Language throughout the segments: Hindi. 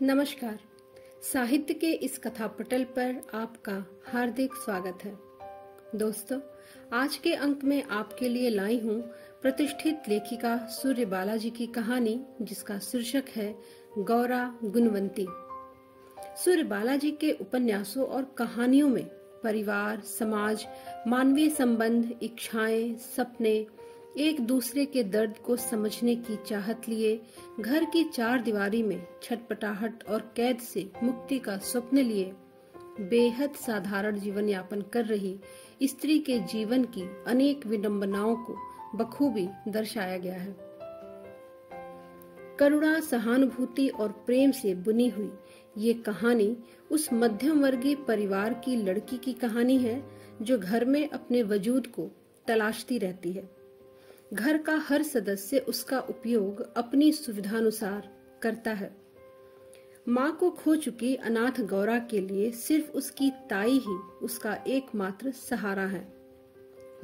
नमस्कार। साहित्य के इस कथा पटल पर आपका हार्दिक स्वागत है। दोस्तों, आज के अंक में आपके लिए लाई हूँ प्रतिष्ठित लेखिका सूर्य बालाजी की कहानी, जिसका शीर्षक है गौरा गुणवंती। सूर्य बालाजी के उपन्यासों और कहानियों में परिवार, समाज, मानवीय संबंध, इच्छाएं, सपने, एक दूसरे के दर्द को समझने की चाहत लिए घर की चार दीवारी में छटपटाहट और कैद से मुक्ति का स्वप्न लिए बेहद साधारण जीवन यापन कर रही स्त्री के जीवन की अनेक विडंबनाओं को बखूबी दर्शाया गया है। करुणा, सहानुभूति और प्रेम से बुनी हुई ये कहानी उस मध्यम वर्गीय परिवार की लड़की की कहानी है जो घर में अपने वजूद को तलाशती रहती है। घर का हर सदस्य उसका उपयोग अपनी सुविधानुसार करता है। माँ को खो चुकी अनाथ गौरा के लिए सिर्फ उसकी ताई ही उसका एकमात्र सहारा है।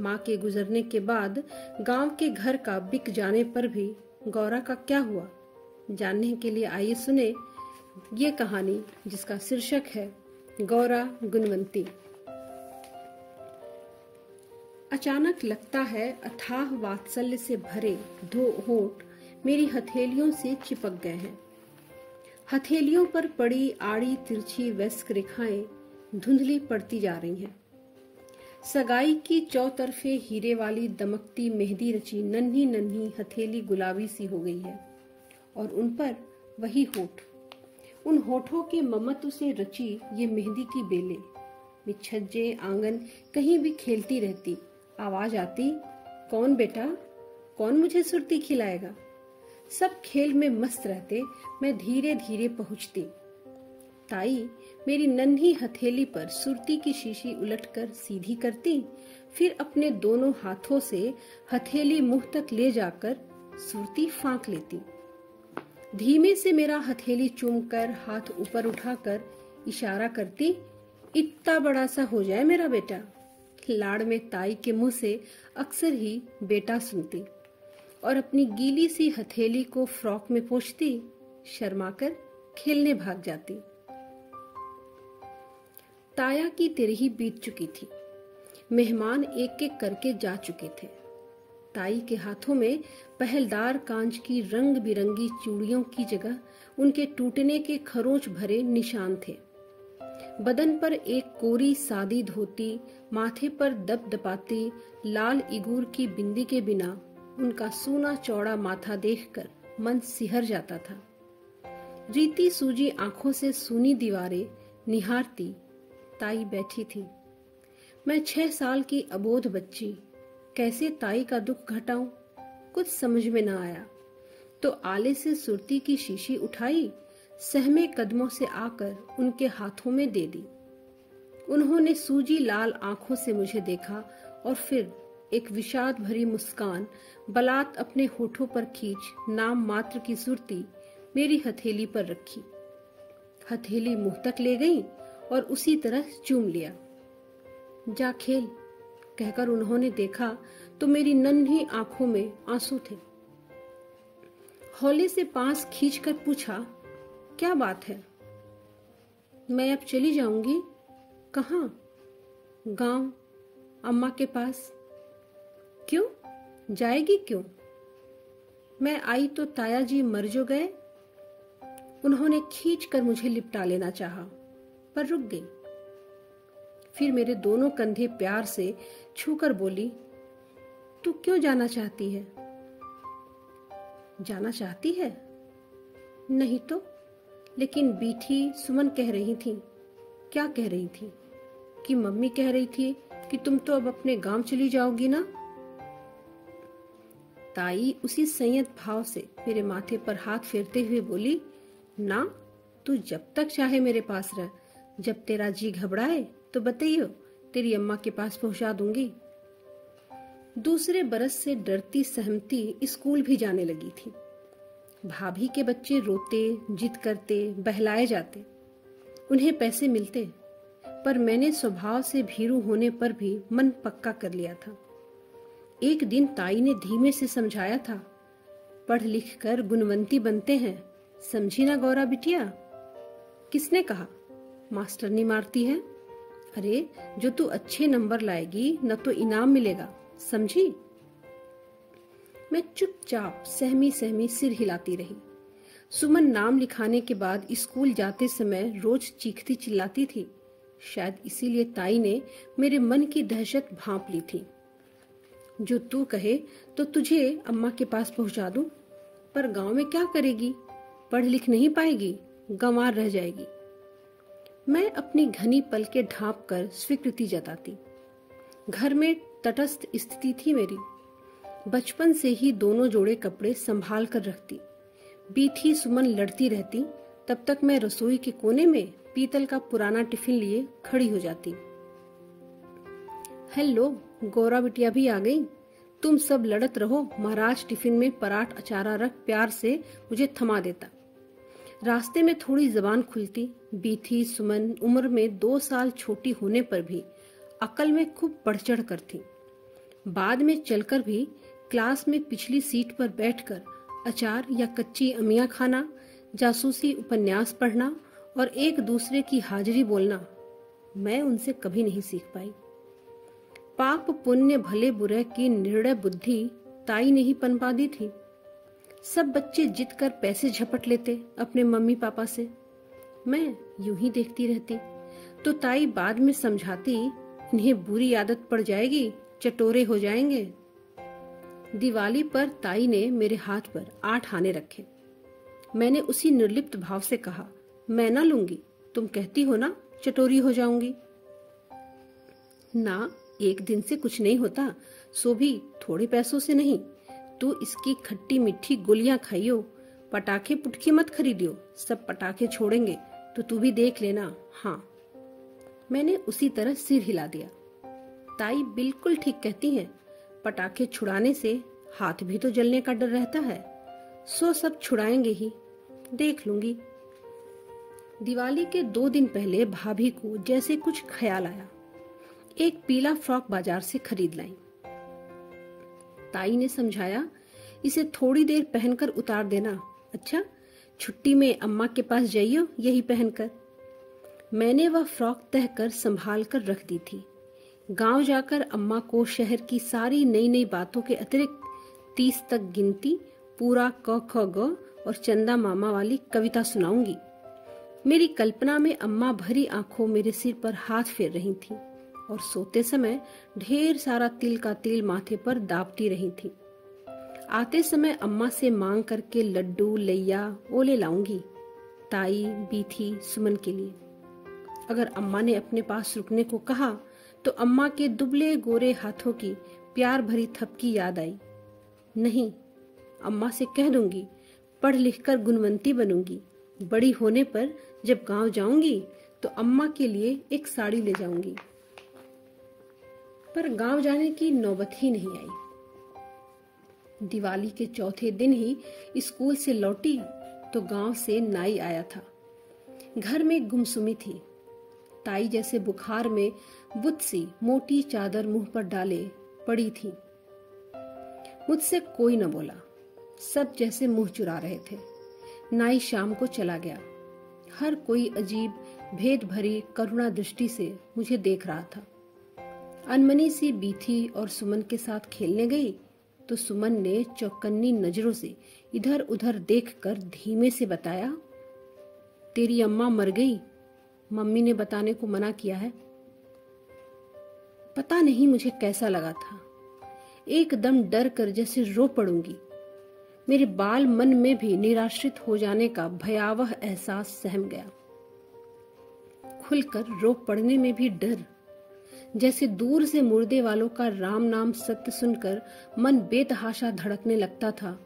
माँ के गुजरने के बाद गांव के घर का बिक जाने पर भी गौरा का क्या हुआ, जानने के लिए आइए सुने ये कहानी, जिसका शीर्षक है गौरा गुणवंती। अचानक लगता है अथाह वात्सल्य से भरे दो होंठ मेरी हथेलियों से चिपक गए हैं। हथेलियों पर पड़ी आड़ी तिरछी वयस्क रेखाएं धुंधली पड़ती जा रही हैं। सगाई की चौतरफे हीरे वाली दमकती मेहंदी रची नन्ही नन्ही हथेली गुलाबी सी हो गई है और उन पर वही होठ, उन होठों के ममत्व से रची ये मेहंदी की बेले। वे छज्जे आंगन कहीं भी खेलती रहती। आवाज आती, कौन बेटा, कौन मुझे सुरती खिलाएगा। सब खेल में मस्त रहते। मैं धीरे धीरे पहुंचती। ताई मेरी नन्ही हथेली पर सुरती की शीशी उलटकर सीधी करती, फिर अपने दोनों हाथों से हथेली मुंह तक ले जाकर सुरती फांक लेती। धीमे से मेरा हथेली चूमकर हाथ ऊपर उठाकर इशारा करती, इतना बड़ा सा हो जाए मेरा बेटा। लाड़ में ताई के मुंह से अक्सर ही बेटा सुनती और अपनी गीली सी हथेली को फ्रॉक में पोंछती, शर्माकर खेलने भाग जाती। ताया की तिरही बीत चुकी थी। मेहमान एक एक करके जा चुके थे। ताई के हाथों में पहलदार कांच की रंग बिरंगी चूड़ियों की जगह उनके टूटने के खरोंच भरे निशान थे। बदन पर एक कोरी सादी धोती, माथे पर दपदपाती लाल इगूर की बिंदी के बिना उनका सूना चौड़ा माथा देखकर मन सिहर जाता था। रीति सूजी आंखों से सूनी दीवारें निहारती ताई बैठी थी। मैं 6 साल की अबोध बच्ची कैसे ताई का दुख घटाऊं, कुछ समझ में न आया तो आले से सुरती की शीशी उठाई, सहमे कदमों से आकर उनके हाथों में दे दी। उन्होंने सूजी लाल आंखों से मुझे देखा और फिर एक विषाद भरी मुस्कान बलात् अपने होठों पर खींच नाम मात्र की सुरती मेरी हथेली पर रखी। हथेली मुंह तक ले गई और उसी तरह चूम लिया। जा खेल कहकर उन्होंने देखा तो मेरी नन्ही आंखों में आंसू थे। हौले से पास खींचकर पूछा, क्या बात है? मैं अब चली जाऊंगी। कहाँ? गांव, अम्मा के पास। क्यों जाएगी क्यों? मैं आई तो ताया जी मर जो गए। उन्होंने खींचकर मुझे लिपटा लेना चाहा पर रुक गई। फिर मेरे दोनों कंधे प्यार से छूकर बोली, तू क्यों जाना चाहती है? जाना चाहती है? नहीं तो, लेकिन बीठी सुमन कह रही थी। क्या कह रही थी? कि मम्मी कह रही थी कि तुम तो अब अपने गांव चली जाओगी ना। ताई उसी संयत भाव से मेरे माथे पर हाथ फेरते हुए बोली, ना, तू जब तक चाहे मेरे पास रह। जब तेरा जी घबराए तो बताइयो, तेरी अम्मा के पास पहुंचा दूंगी। दूसरे बरस से डरती सहमती स्कूल भी जाने लगी थी। भाभी के बच्चे रोते, जिद करते, बहलाए जाते। उन्हें पैसे मिलते, पर मैंने स्वभाव से भीरू होने पर भी मन पक्का कर लिया था। एक दिन ताई ने धीमे से समझाया था, पढ़ लिख कर गुणवंती बनते हैं, समझी ना गौरा बिटिया। किसने कहा? मास्टरनी मारती है। अरे, जो तू अच्छे नंबर लाएगी न तो इनाम मिलेगा, समझी? मैं चुपचाप सहमी सहमी सिर हिलाती रही। सुमन नाम लिखाने के बाद स्कूल जाते समय रोज चीखती चिल्लाती थी। शायद इसीलिए ताई ने मेरे मन की दहशत भांप ली थी। जो तू कहे तो तुझे अम्मा के पास पहुंचा दूं, पर गांव में क्या करेगी? पढ़ लिख नहीं पाएगी, गंवार रह जाएगी। मैं अपनी घनी पलकें ढांप कर स्वीकृति जताती। घर में तटस्थ स्थिति थी मेरी। बचपन से ही दोनों जोड़े कपड़े संभाल कर रखती। बीथी सुमन लड़ती रहती, तब तक मैं रसोई के कोने में पीतल का पुराना टिफिन लिए खड़ी हो जाती। हेलो, गौरा बिटिया भी आ गई। तुम सब लड़त रहो, महाराज टिफिन में पराठ अचारा रख प्यार से मुझे थमा देता। रास्ते में थोड़ी जबान खुलती। बीथी सुमन उम्र में 2 साल छोटी होने पर भी अकल में खूब बढ़ चढ़ कर थी। बाद में चलकर भी क्लास में पिछली सीट पर बैठकर अचार या कच्ची अमिया खाना, जासूसी उपन्यास पढ़ना और एक दूसरे की हाजिरी बोलना मैं उनसे कभी नहीं सीख पाई। पाप पुण्य भले बुरे की निर्णय बुद्धि ताई ने ही पनपा दी थी। सब बच्चे जिद कर पैसे झपट लेते अपने मम्मी पापा से। मैं यूं ही देखती रहती तो ताई बाद में समझाती, इन्हें बुरी आदत पड़ जाएगी, चटोरे हो जाएंगे। दिवाली पर ताई ने मेरे हाथ पर 8 आने रखे। मैंने उसी निर्लिप्त भाव से कहा, मैं ना लूंगी, तुम कहती हो ना चटोरी हो जाऊंगी। ना, एक दिन से कुछ नहीं होता, सो भी थोड़े पैसों से नहीं। तू इसकी खट्टी मीठी गोलियां खाइयो, पटाखे पुटकी मत खरीदियो, सब पटाखे छोड़ेंगे तो तू भी देख लेना। हाँ। मैंने उसी तरह सिर हिला दिया। ताई बिल्कुल ठीक कहती हैं, पटाखे छुड़ाने से हाथ भी तो जलने का डर रहता है, सो सब छुड़ाएंगे ही, देख लूंगी। दिवाली के 2 दिन पहले भाभी को जैसे कुछ ख्याल आया। एक पीला फ्रॉक बाजार से खरीद लाई। ताई ने समझाया, इसे थोड़ी देर पहनकर उतार देना। अच्छा, छुट्टी में अम्मा के पास जाइयो यही पहनकर। मैंने वह फ्रॉक तह कर संभाल कर रख दी थी। गांव जाकर अम्मा को शहर की सारी नई नई बातों के अतिरिक्त 30 तक गिनती, पूरा क ख ग और चंदा मामा वाली कविता सुनाऊंगी। मेरी कल्पना में अम्मा भरी आंखों मेरे सिर पर हाथ फेर रही थी और सोते समय ढेर सारा तिल का तेल माथे पर दाबती रही थी। आते समय अम्मा से मांग करके लड्डू लैया ओले लाऊंगी, ताई बीथी सुमन के लिए। अगर अम्मा ने अपने पास रुकने को कहा तो अम्मा के दुबले गोरे हाथों की प्यार भरी थपकी याद आई। नहीं, अम्मा से कह दूंगी, पढ़ लिख कर गुणवंती बनूंगी। बड़ी होने पर जब गांव जाऊंगी तो अम्मा के लिए एक साड़ी ले जाऊंगी। पर गांव जाने की नौबत ही नहीं आई। दिवाली के चौथे दिन ही स्कूल से लौटी तो गांव से नाई आया था। घर में गुमसुमी थी। ताई जैसे बुखार में बुत सी मोटी चादर मुंह पर डाले पड़ी थी। मुझसे कोई न बोला, सब जैसे मुंह चुरा रहे थे। नाई शाम को चला गया। हर कोई अजीब भेद भरी करुणा दृष्टि से मुझे देख रहा था। अनमनी सी बीथी और सुमन के साथ खेलने गई तो सुमन ने चौकन्नी नजरों से इधर उधर देखकर धीमे से बताया, तेरी अम्मा मर गई, मम्मी ने बताने को मना किया है। पता नहीं मुझे कैसा लगा था। एकदम डर कर जैसे रो पड़ूंगी। मेरे बाल मन में भी निराश्रित हो जाने का भयावह एहसास सहम गया। खुलकर रो पड़ने में भी डर, जैसे दूर से मुर्दे वालों का राम नाम सत्य सुनकर मन बेतहाशा धड़कने लगता था,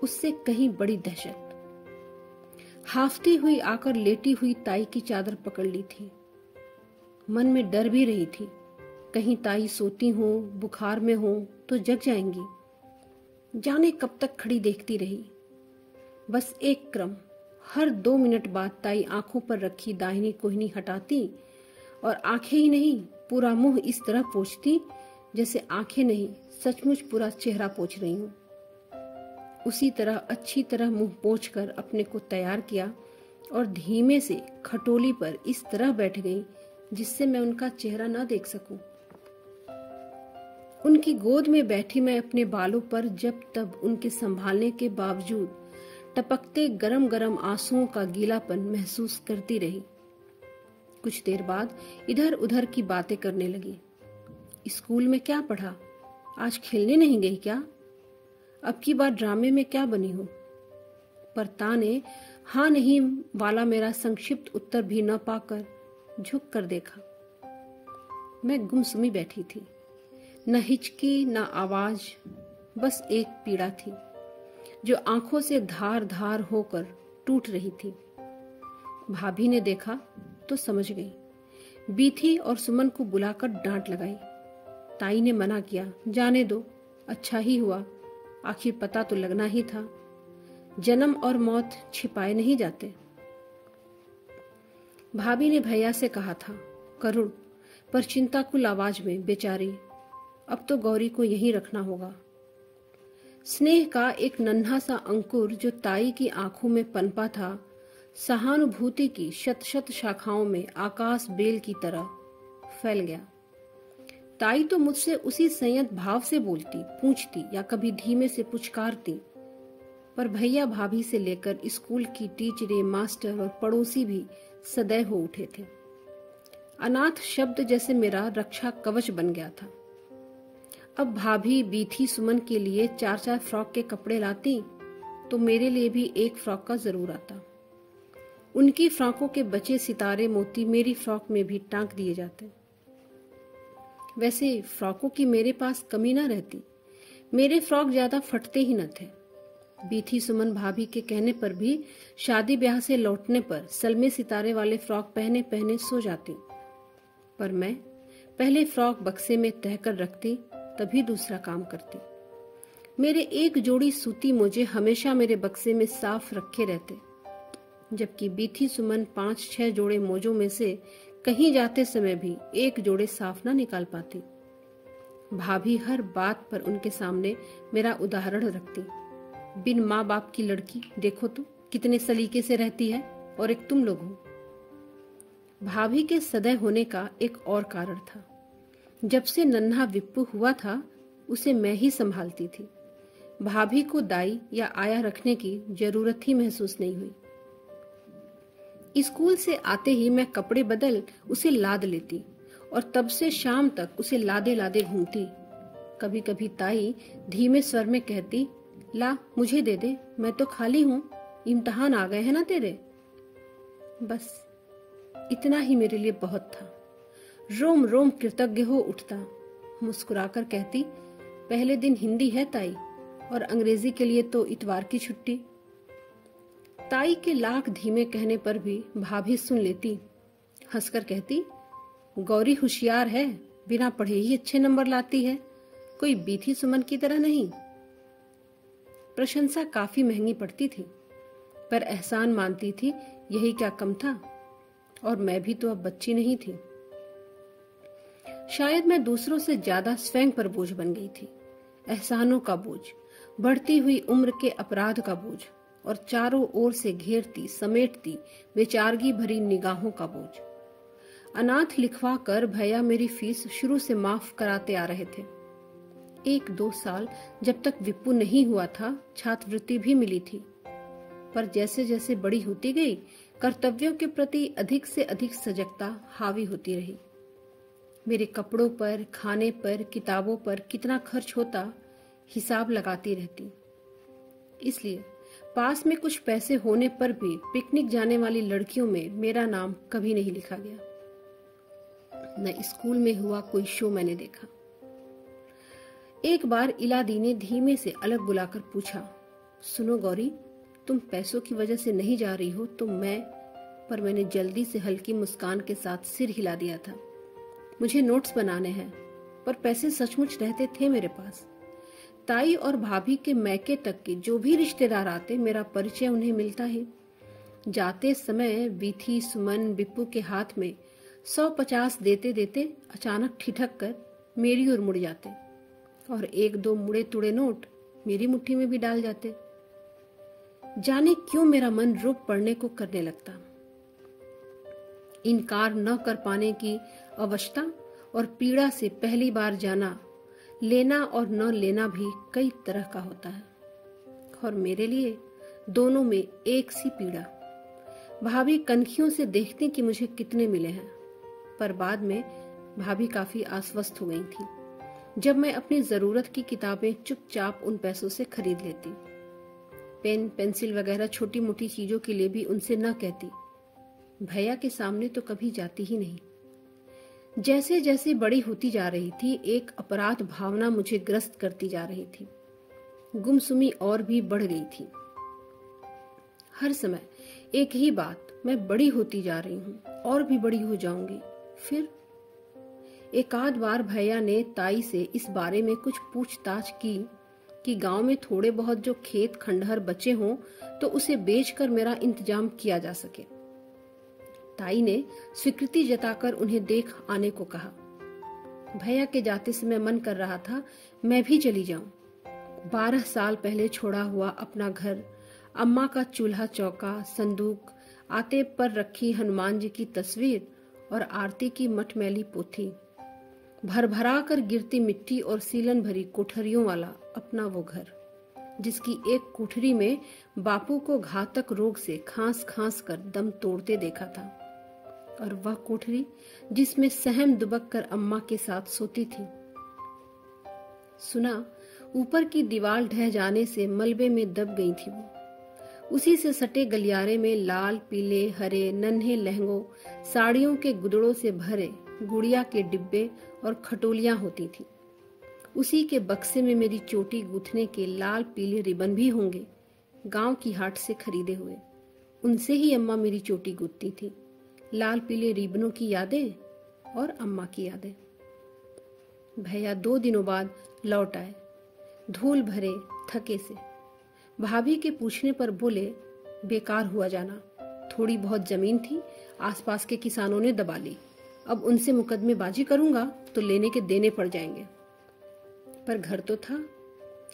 उससे कहीं बड़ी दहशत। हाफती हुई आकर लेटी हुई ताई की चादर पकड़ ली थी। मन में डर भी रही थी, कहीं ताई सोती हो, बुखार में हो तो जग जाएंगी। जाने कब तक खड़ी देखती रही। बस एक क्रम, हर 2 मिनट बाद ताई आंखों पर रखी दाहिनी कोहनी हटाती और आंखें ही नहीं पूरा मुंह इस तरह पोंछती जैसे आंखें नहीं सचमुच पूरा चेहरा पोंछ रही हूं। उसी तरह अच्छी तरह मुंह पोंछकर अपने को तैयार किया और धीमे से खटोली पर इस तरह बैठ गईं जिससे मैं उनका चेहरा न देख सकूं। उनकी गोद में बैठी मैं अपने बालों पर जब तब उनके संभालने के बावजूद टपकते गरम गरम आंसुओं का गीलापन महसूस करती रही। कुछ देर बाद इधर उधर की बातें करने लगी। स्कूल में क्या पढ़ा? आज खेलने नहीं गई क्या? अब की बार ड्रामे में क्या बनी हो? पर ताने हाँ नहीं वाला मेरा संक्षिप्त उत्तर भी न पाकर झुक कर देखा। मैं गुमसुमी बैठी थी, न हिचकी न आवाज, बस एक पीड़ा थी जो आंखों से धार धार होकर टूट रही थी। भाभी ने देखा तो समझ गई। बीथी और सुमन को बुलाकर डांट लगाई। ताई ने मना किया, जाने दो, अच्छा ही हुआ, आखिर पता तो लगना ही था। जन्म और मौत छिपाए नहीं जाते। भाभी ने भैया से कहा था, करुण पर चिंताकुल आवाज में, बेचारी, अब तो गौरी को यहीं रखना होगा। स्नेह का एक नन्हा सा अंकुर जो ताई की आंखों में पनपा था, सहानुभूति की शत शत शाखाओं में आकाश बेल की तरह फैल गया। ताई तो मुझसे उसी संयत भाव से बोलती, पूछती या कभी धीमे से पुचकारती, पर भैया भाभी से लेकर स्कूल की टीचरें, मास्टर और पड़ोसी भी सदैव हो उठे थे। अनाथ शब्द जैसे मेरा रक्षा कवच बन गया था। अब भाभी बीथी सुमन के लिए 4-4 फ्रॉक के कपड़े लाती तो मेरे लिए भी एक फ्रॉक का जरूर आता। उनकी फ्रॉकों के बचे सितारे मोती मेरी फ्रॉक में भी टांक दिए जाते। वैसे फ्रॉकों की मेरे पास कमी न रहती, मेरे फ्रॉक ज्यादा फटते ही न थे। बीथी सुमन भाभी के कहने पर भी शादी ब्याह से लौटने पर सलमे सितारे वाले फ्रॉक पहने पहने सो जाती, पर मैं पहले फ्रॉक बक्से में तह कर रखती, तभी दूसरा काम करती। मेरे एक जोड़ी सूती मोजे हमेशा मेरे बक्से में साफ रखे रहते, जबकि बीथी सुमन 5-6 जोड़े मोजों में से कहीं जाते समय भी एक जोड़े साफ ना निकाल पाती। भाभी हर बात पर उनके सामने मेरा उदाहरण रखती, बिन माँ बाप की लड़की देखो तो कितने सलीके से रहती है, और एक तुम लोग हो। भाभी के सदैव होने का एक और कारण था। जब से नन्हा विप्पू हुआ था उसे मैं ही संभालती थी। भाभी को दाई या आया रखने की जरूरत ही महसूस नहीं हुई। स्कूल से आते ही मैं कपड़े बदल उसे लाद लेती और तब से शाम तक उसे लादे लादे घूमती। कभी कभी ताई धीमे स्वर में कहती, ला मुझे दे दे, मैं तो खाली हूं, इम्तिहान आ गए हैं ना तेरे। बस इतना ही मेरे लिए बहुत था। रोम रोम कृतज्ञ हो उठता। मुस्कुराकर कहती, पहले दिन हिंदी है ताई, और अंग्रेजी के लिए तो इतवार की छुट्टी। ताई के लाख धीमे कहने पर भी भाभी सुन लेती। हंसकर कहती, गौरी होशियार है, बिना पढ़े ही अच्छे नंबर लाती है, कोई बीथी सुमन की तरह नहीं। प्रशंसा काफी महंगी पड़ती थी, पर एहसान मानती थी, यही क्या कम था, और मैं भी तो अब बच्ची नहीं थी। शायद मैं दूसरों से ज्यादा स्वयं पर बोझ बन गई थी। एहसानों का बोझ, बढ़ती हुई उम्र के अपराध का बोझ, और चारों ओर से घेरती समेटती बेचारगी भरी निगाहों का बोझ। अनाथ लिखवा कर भैया मेरी फीस शुरू से माफ कराते आ रहे थे। 1-2 साल जब तक विप्पू नहीं हुआ था छात्रवृत्ति भी मिली थी, पर जैसे जैसे बड़ी होती गई कर्तव्यों के प्रति अधिक से अधिक सजगता हावी होती रही। मेरे कपड़ों पर, खाने पर, किताबों पर कितना खर्च होता हिसाब लगाती रहती। इसलिए पास में कुछ पैसे होने पर भी पिकनिक जाने वाली लड़कियों में मेरा नाम कभी नहीं लिखा गया। न स्कूल में हुआ कोई शो मैंने देखा। एक बार इला दी ने धीमे से अलग बुलाकर पूछा, सुनो गौरी, तुम पैसों की वजह से नहीं जा रही हो तो पर मैंने जल्दी से हल्की मुस्कान के साथ सिर हिला दिया था। मुझे नोट्स बनाने हैं, पर पैसे सचमुच रहते थे मेरे पास। ताई और भाभी के मैके तक के जो भी रिश्तेदार आते मेरा परिचय उन्हें मिलता है। जाते समय बीथी सुमन बिप्पू के हाथ में 150 देते देते अचानक ठिठक कर मेरी ओर मुड़ जाते, और 1-2 मुड़े तुड़े नोट मेरी मुट्ठी में भी डाल जाते। जाने क्यों मेरा मन रुक पड़ने को करने लगता। इनकार न कर पाने की अवस्था और पीड़ा से पहली बार जाना, लेना और न लेना भी कई तरह का होता है। और मेरे लिए दोनों में एक सी पीड़ा। भाभी कनखियों से देखती कि मुझे कितने मिले हैं, पर बाद में भाभी काफी आश्वस्त हो गई थी जब मैं अपनी जरूरत की किताबें चुपचाप उन पैसों से खरीद लेती। पेन, पेंसिल वगैरह छोटी मोटी चीजों के लिए भी उनसे न कहती। भैया के सामने तो कभी जाती ही नहीं। जैसे जैसे बड़ी होती जा रही थी, एक अपराध भावना मुझे ग्रस्त करती जा रही थी। गुमसुमी और भी बढ़ गई थी। हर समय एक ही बात, मैं बड़ी होती जा रही हूँ और भी बड़ी हो जाऊंगी। फिर एक आध बार भैया ने ताई से इस बारे में कुछ पूछताछ की कि गांव में थोड़े बहुत जो खेत खंडहर बचे हों तो उसे बेचकर मेरा इंतजाम किया जा सके। ताई ने स्वीकृति जताकर उन्हें देख आने को कहा। भैया के जाते समय मन कर रहा था मैं भी चली जाऊं। 12 साल पहले छोड़ा हुआ अपना घर, अम्मा का चूल्हा चौका, संदूक, आते पर रखी हनुमान जी की तस्वीर और आरती की मटमैली पोथी, भरभरा कर गिरती मिट्टी और सीलन भरी कोठरियों वाला अपना वो घर, जिसकी एक कोठरी में बापू को घातक रोग से खांस खांस कर दम तोड़ते देखा था, और वह कोठरी जिसमें सहम दुबक कर अम्मा के साथ सोती थी। सुना ऊपर की दीवार ढह जाने से मलबे में दब गई थी वो। उसी से सटे गलियारे में लाल, पीले, हरे, नन्हे लहंगों, साड़ियों के गुदड़ों से भरे गुड़िया के डिब्बे और खटोलियां होती थी। उसी के बक्से में मेरी चोटी गूंथने के लाल पीले रिबन भी होंगे, गांव की हाट से खरीदे हुए। उनसे ही अम्मा मेरी चोटी गूंथती थी। लाल पीले रिबनों की यादें और अम्मा की यादें। भैया 2 दिनों बाद लौट आए, धूल भरे, थके से। भाभी के पूछने पर बोले बेकार हुआ जाना, थोड़ी बहुत जमीन थी, आसपास के किसानों ने दबा ली। अब उनसे मुकदमेबाजी करूंगा तो लेने के देने पड़ जाएंगे। पर घर तो था,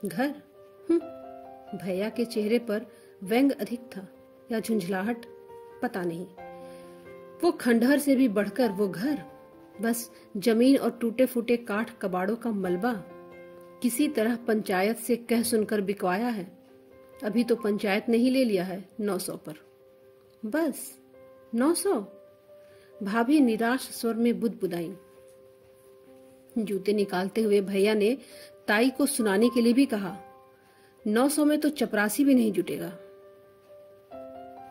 घर। भैया के चेहरे पर व्यंग अधिक था या झुंझलाहट, पता नहीं। वो खंडहर से भी बढ़कर वो घर, बस जमीन और टूटे फूटे काठ कबाड़ों का मलबा, किसी तरह पंचायत से कह सुनकर बिकवाया है। अभी तो पंचायत ने ही ले लिया है 900 पर। बस 900? भाभी निराश स्वर में बुदबुदाई। जूते निकालते हुए भैया ने ताई को सुनाने के लिए भी कहा, 900 में तो चपरासी भी नहीं जुटेगा।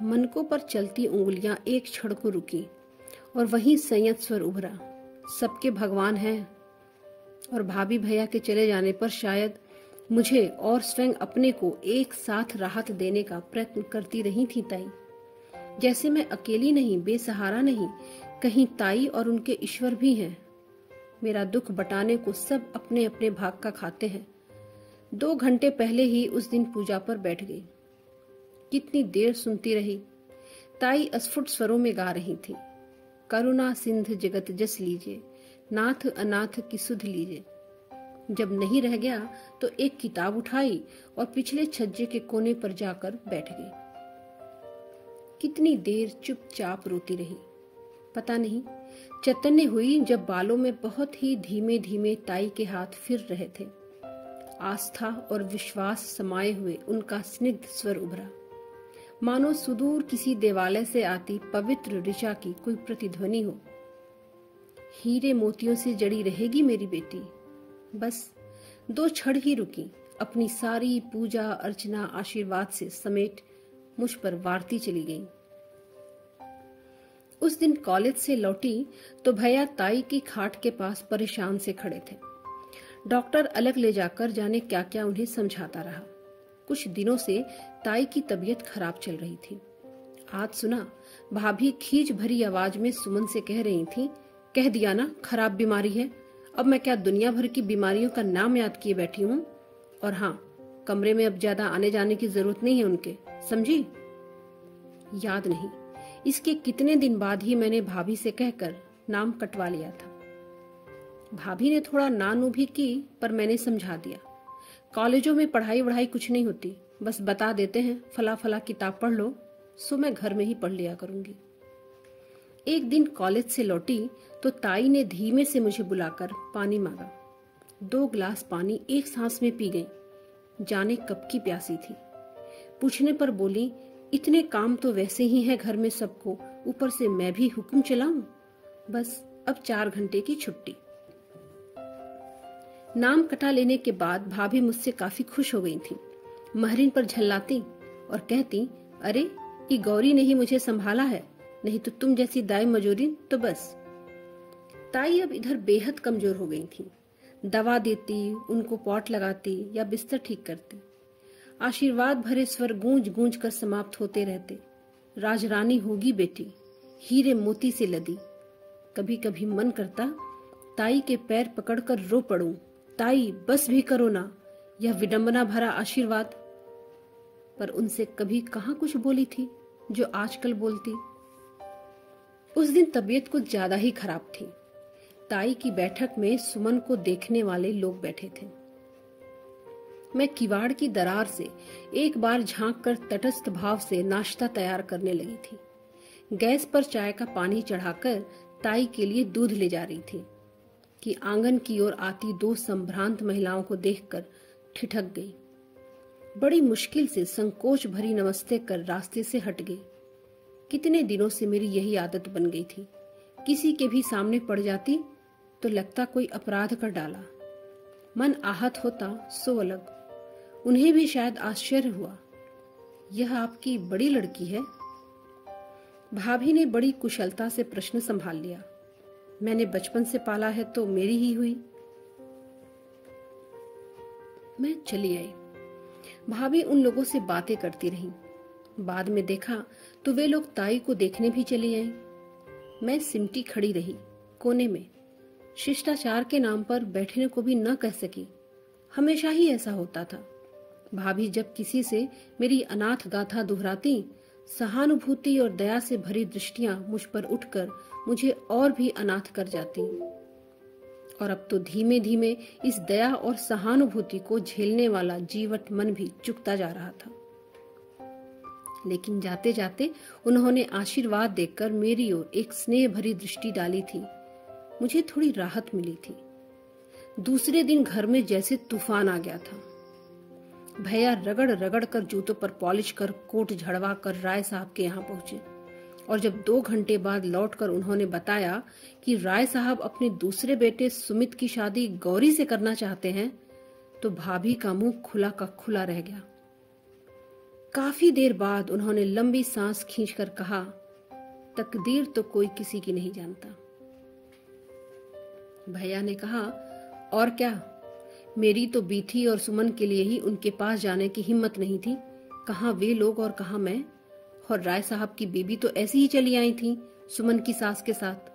मनकों पर चलती उंगलियां एक क्षण को रुकी और वहीं संयत स्वर उभरा, सबके भगवान हैं। और भाभी भैया के चले जाने पर शायद मुझे और स्वयं अपने को एक साथ राहत देने का प्रयत्न करती रही थी ताई। जैसे मैं अकेली नहीं, बेसहारा नहीं, कहीं ताई और उनके ईश्वर भी हैं। मेरा दुख बटाने को सब अपने अपने भाग का खाते हैं। 2 घंटे पहले ही उस दिन पूजा पर बैठ गई। कितनी देर सुनती रही। ताई अस्फुट स्वरों में गा रही थी, करुणा सिंध जगत जस लीजिए, नाथ अनाथ की सुध लीजिए। जब नहीं रह गया तो एक किताब उठाई और पिछले छज्जे के कोने पर जाकर बैठ गई। कितनी देर चुपचाप रोती रही, पता नहीं चैतन्य हुई जब बालों में बहुत ही धीमे धीमे ताई के हाथ फिर रहे थे। आस्था और विश्वास समाये हुए उनका स्निग्ध स्वर उभरा, मानो सुदूर किसी देवालय से आती पवित्र ऋचा की कोई प्रतिध्वनि हो। हीरे मोतियों से जड़ी रहेगी मेरी बेटी। बस 2 क्षण ही रुकी, अपनी सारी पूजा अर्चना आशीर्वाद से समेट मुझ पर वारती चली गई। उस दिन कॉलेज से लौटी तो भैया ताई की खाट के पास परेशान से खड़े थे। डॉक्टर अलग ले जाकर जाने क्या क्या उन्हें समझाता रहा। कुछ दिनों से ताई की तबीयत खराब चल रही थी। आज सुना भाभी खींच भरी आवाज में सुमन से कह रही थी, कह दिया ना खराब बीमारी है, अब मैं क्या दुनिया भर की बीमारियों का नाम याद किए बैठी हूँ। और हाँ, कमरे में अब ज्यादा आने जाने की जरूरत नहीं है उनके, समझी? याद नहीं इसके कितने दिन बाद ही मैंने भाभी से कहकर नाम कटवा लिया था। भाभी ने थोड़ा नानू भी की, पर मैंने समझा दिया, कॉलेजों में पढ़ाई वढ़ाई कुछ नहीं होती, बस बता देते हैं फला फला किताब पढ़ लो, सो मैं घर में ही पढ़ लिया करूंगी। एक दिन कॉलेज से लौटी तो ताई ने धीमे से मुझे बुलाकर पानी मांगा। 2 गिलास पानी एक सांस में पी गई, जाने कब की प्यासी थी। पूछने पर बोली, इतने काम तो वैसे ही है घर में सबको, ऊपर से मैं भी हुक्म चलाऊं। बस अब 4 घंटे की छुट्टी। नाम कटा लेने के बाद भाभी मुझसे काफी खुश हो गई थी। महरीन पर झल्लाती और कहती, अरे ये गौरी ने ही मुझे संभाला है, नहीं तो तुम जैसी दाई मजूरी तो बस। ताई अब इधर बेहद कमजोर हो गई थी। दवा देती, उनको पॉट लगाती या बिस्तर ठीक करती। आशीर्वाद भरे स्वर गूंज गूंज कर समाप्त होते रहते। राजरानी होगी बेटी, हीरे मोती से लदी। कभी कभी मन करता ताई के पैर पकड़कर रो पड़ूं। ताई बस भी करो ना, यह विडंबना भरा आशीर्वाद। पर उनसे कभी कहाँ कुछ बोली थी जो आजकल बोलती। उस दिन तबीयत कुछ ज्यादा ही खराब थी। ताई की बैठक में सुमन को देखने वाले लोग बैठे थे। मैं किवाड़ की दरार से एक बार झांक कर तटस्थ भाव से नाश्ता तैयार करने लगी थी। गैस पर चाय का पानी चढ़ाकर ताई के लिए दूध ले जा रही थी कि आंगन की ओर आती 2 संभ्रांत महिलाओं को देखकर ठिठक गई। बड़ी मुश्किल से संकोच भरी नमस्ते कर रास्ते से हट गई। कितने दिनों से मेरी यही आदत बन गई थी। किसी के भी सामने पड़ जाती तो लगता कोई अपराध कर डाला। मन आहत होता सो अलग। उन्हें भी शायद आश्चर्य हुआ, यह आपकी बड़ी लड़की है। भाभी ने बड़ी कुशलता से प्रश्न संभाल लिया। मैंने बचपन से पाला है तो मेरी ही हुई। मैं चली आई। भाभी उन लोगों से बातें करती रही। बाद में देखा तो वे लोग ताई को देखने भी चली आई। मैं सिमटी खड़ी रही कोने में। शिष्टाचार के नाम पर बैठने को भी न कह सकी। हमेशा ही ऐसा होता था। भाभी जब किसी से मेरी अनाथ गाथा दोहराती, सहानुभूति और दया से भरी दृष्टियां मुझ पर उठकर मुझे और भी अनाथ कर जाती। और अब तो धीमे धीमे इस दया और सहानुभूति को झेलने वाला जीवट मन भी चुकता जा रहा था। लेकिन जाते जाते उन्होंने आशीर्वाद देकर मेरी ओर एक स्नेह भरी दृष्टि डाली थी। मुझे थोड़ी राहत मिली थी। दूसरे दिन घर में जैसे तूफान आ गया था। भैया रगड़ रगड़ कर जूतों पर पॉलिश कर कोट झड़वा कर राय साहब के यहाँ पहुंचे और जब 2 घंटे बाद लौटकर उन्होंने बताया कि राय साहब अपने दूसरे बेटे सुमित की शादी गौरी से करना चाहते हैं, तो भाभी का मुंह खुला का खुला रह गया। काफी देर बाद उन्होंने लंबी सांस खींचकर कहा, तकदीर तो कोई किसी की नहीं जानता। भैया ने कहा, और क्या, मेरी तो बीथी और सुमन के लिए ही उनके पास जाने की हिम्मत नहीं थी। कहाँ वे लोग और कहाँ मैं। और राय साहब की बीबी तो ऐसी ही चली आई थी सुमन की सास के साथ।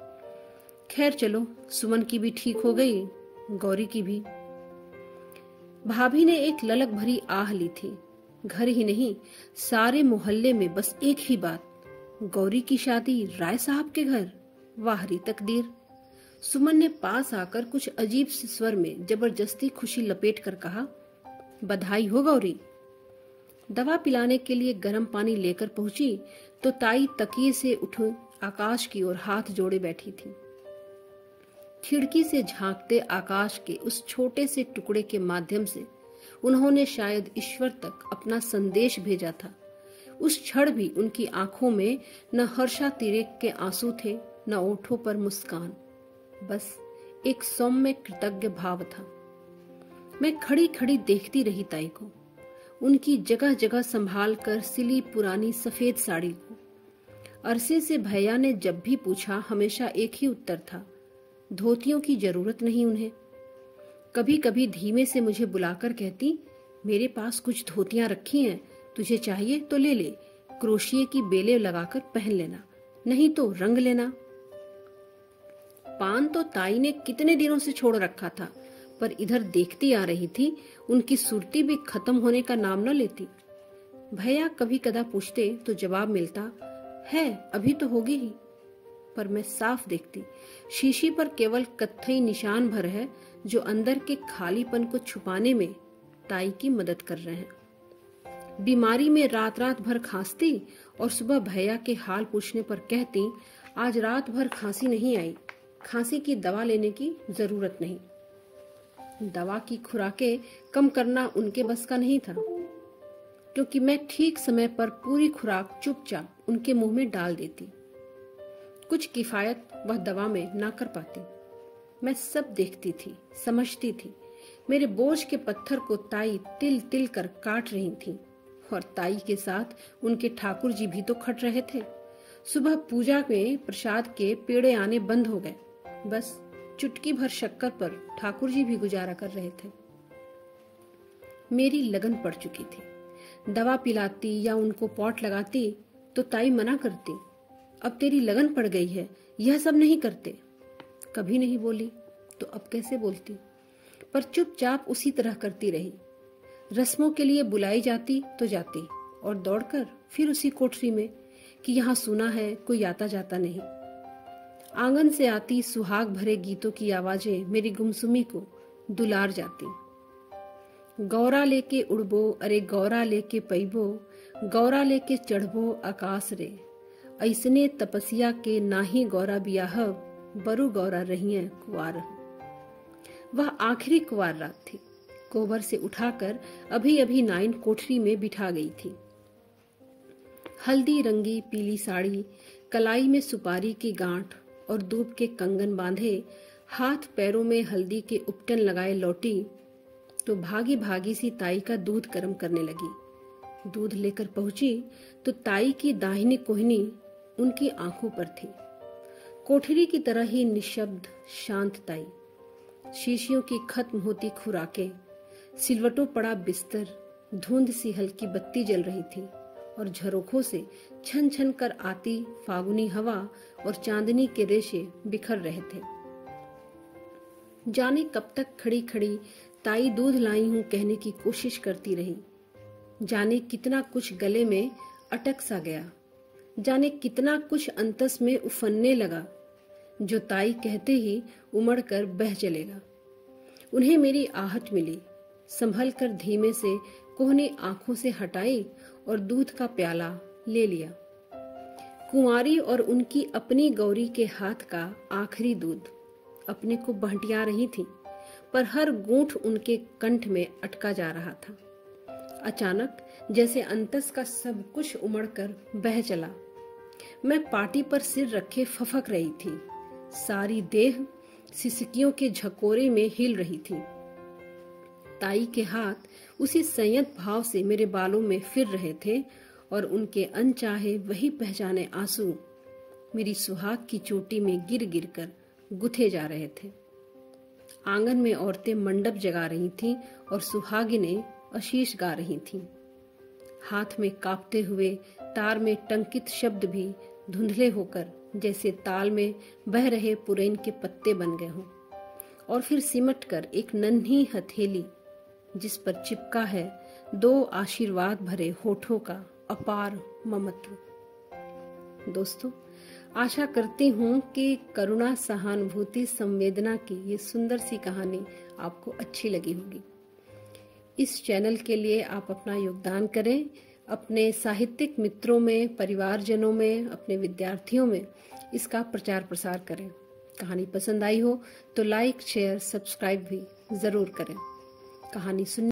खैर चलो, सुमन की भी ठीक हो गई, गौरी की भी। भाभी ने एक ललक भरी आह ली थी। घर ही नहीं, सारे मोहल्ले में बस एक ही बात, गौरी की शादी राय साहब के घर। वाह री तकदीर। सुमन ने पास आकर कुछ अजीब से स्वर में जबरदस्ती खुशी लपेट कर कहा, बधाई हो गौरी। दवा पिलाने के लिए गर्म पानी लेकर पहुंची तो ताई तकिए से उठ आकाश की ओर हाथ जोड़े बैठी थी। खिड़की से झांकते आकाश के उस छोटे से टुकड़े के माध्यम से उन्होंने शायद ईश्वर तक अपना संदेश भेजा था। उस क्षण भी उनकी आंखों में न हर्षातिरेक के आंसू थे, न ओठों पर मुस्कान, बस एक सौम्य कृतज्ञ भाव था। मैं खड़ी खड़ी देखती रही ताई को, उनकी जगह जगह संभाल कर सिली पुरानी सफेद साड़ी को। अरसे से भैया ने जब भी पूछा हमेशा एक ही उत्तर था, धोतियों की जरूरत नहीं उन्हें। कभी कभी धीमे से मुझे बुलाकर कहती, मेरे पास कुछ धोतियां रखी हैं, तुझे चाहिए तो ले ले, क्रोशिये की बेले लगाकर पहन लेना, नहीं तो रंग लेना। पान तो ताई ने कितने दिनों से छोड़ रखा था, पर इधर देखती आ रही थी, उनकी सुरती भी खत्म होने का नाम न लेती। भैया कभी कदा पूछते तो जवाब मिलता है, अभी तो होगी ही, पर मैं साफ देखती शीशी पर केवल कत्थई निशान भर है जो अंदर के खालीपन को छुपाने में ताई की मदद कर रहे हैं। बीमारी में रात रात भर खांसती और सुबह भैया के हाल पूछने पर कहती, आज रात भर खांसी नहीं आई। खांसी की दवा लेने की जरूरत नहीं। दवा की खुराकें कम करना उनके बस का नहीं था, क्योंकि मैं ठीक समय पर पूरी खुराक चुपचाप उनके मुंह में डाल देती। कुछ किफायत वह दवा में ना कर पाती। मैं सब देखती थी, समझती थी। मेरे बोझ के पत्थर को ताई तिल तिल कर काट रही थी, और ताई के साथ उनके ठाकुर जी भी तो खट रहे थे। सुबह पूजा में प्रसाद के पेड़े आने बंद हो गए। बस चुटकी भर शक्कर पर ठाकुर जी भी गुजारा कर रहे थे। मेरी लगन पड़ चुकी थी। दवा पिलाती या उनको पॉट लगाती तो ताई मना करती, अब तेरी लगन पड़ गई है, यह सब नहीं करते। कभी नहीं बोली तो अब कैसे बोलती, पर चुपचाप उसी तरह करती रही। रस्मों के लिए बुलाई जाती तो जाती, और दौड़कर फिर उसी कोठरी में कि यहाँ सुना है कोई आता जाता नहीं। आंगन से आती सुहाग भरे गीतों की आवाजें मेरी गुमसुमी को दुलार जाती। गौरा लेके उड़बो, अरे गौरा लेके पैबो, गौरा लेके चढ़बो आकाश रे, ऐसने तपस्या के नाही गौरा बियाह, बरु गौरा रहिए कुवार। वह आखिरी कुवार रात थी। कोबर से उठाकर अभी अभी नाइन कोठरी में बिठा गई थी। हल्दी रंगी पीली साड़ी, कलाई में सुपारी की गांठ और दूब के कंगन बांधे, हाथ पैरों में हल्दी के उपटन लगाए लौटी तो भागी भागी सी ताई का दूध गर्म करने लगी। दूध लेकर पहुंची तो ताई की दाहिनी कोहनी उनकी आंखों पर थी। कोठरी की तरह ही निशब्द शांत ताई। शीशियों की खत्म होती खुराकें, सिलवटों पड़ा बिस्तर, धुंध सी हल्की बत्ती जल रही थी, और झरोखों से छन छन कर आती फागुनी हवा और चांदनी के रेशे बिखर रहे थे। जाने कब तक खड़ी खड़ी ताई दूध लाई हूं कहने की कोशिश करती रही। जाने कितना कुछ गले में अटक सा गया, जाने कितना कुछ अंतस में उफनने लगा, जो ताई कहते ही उमड़ कर बह चलेगा। उन्हें मेरी आहट मिली। संभल कर धीमे से कोहनी आंखों से हटाई और दूध का प्याला ले लिया। कुंवारी और उनकी अपनी गौरी के हाथ का आखिरी दूध अपने को बहटिया रही थी, पर हर गूंठ उनके कंठ में अटका जा रहा था। अचानक जैसे अंतस का सब कुछ उमड़कर बह चला। मैं पाटी पर सिर रखे फफक रही थी। सारी देह सिसकियों के झकोरे में हिल रही थी। ताई के हाथ उसी संयत भाव से मेरे बालों में फिर रहे थे, और उनके अनचाहे वही पहचाने आंसू मेरी सुहाग की चोटी में गिर गिर कर गुथे जा रहे थे। आंगन में औरतें मंडप जगा रही थीं और सुहागिनें आशीष गा रही थीं। हाथ में कांपते हुए तार में टंकित शब्द भी धुंधले होकर जैसे ताल में बह रहे पुरैन के पत्ते बन गए हों, और फिर सिमट कर एक नन्ही हथेली जिस पर चिपका है दो आशीर्वाद भरे होठों का अपार ममत्व। दोस्तों, आशा करती हूँ कि करुणा, सहानुभूति, संवेदना की ये सुंदर सी कहानी आपको अच्छी लगी होगी। इस चैनल के लिए आप अपना योगदान करें। अपने साहित्यिक मित्रों में, परिवारजनों में, अपने विद्यार्थियों में इसका प्रचार प्रसार करें। कहानी पसंद आई हो तो लाइक, शेयर, सब्सक्राइब भी जरूर करें। कहानी सुन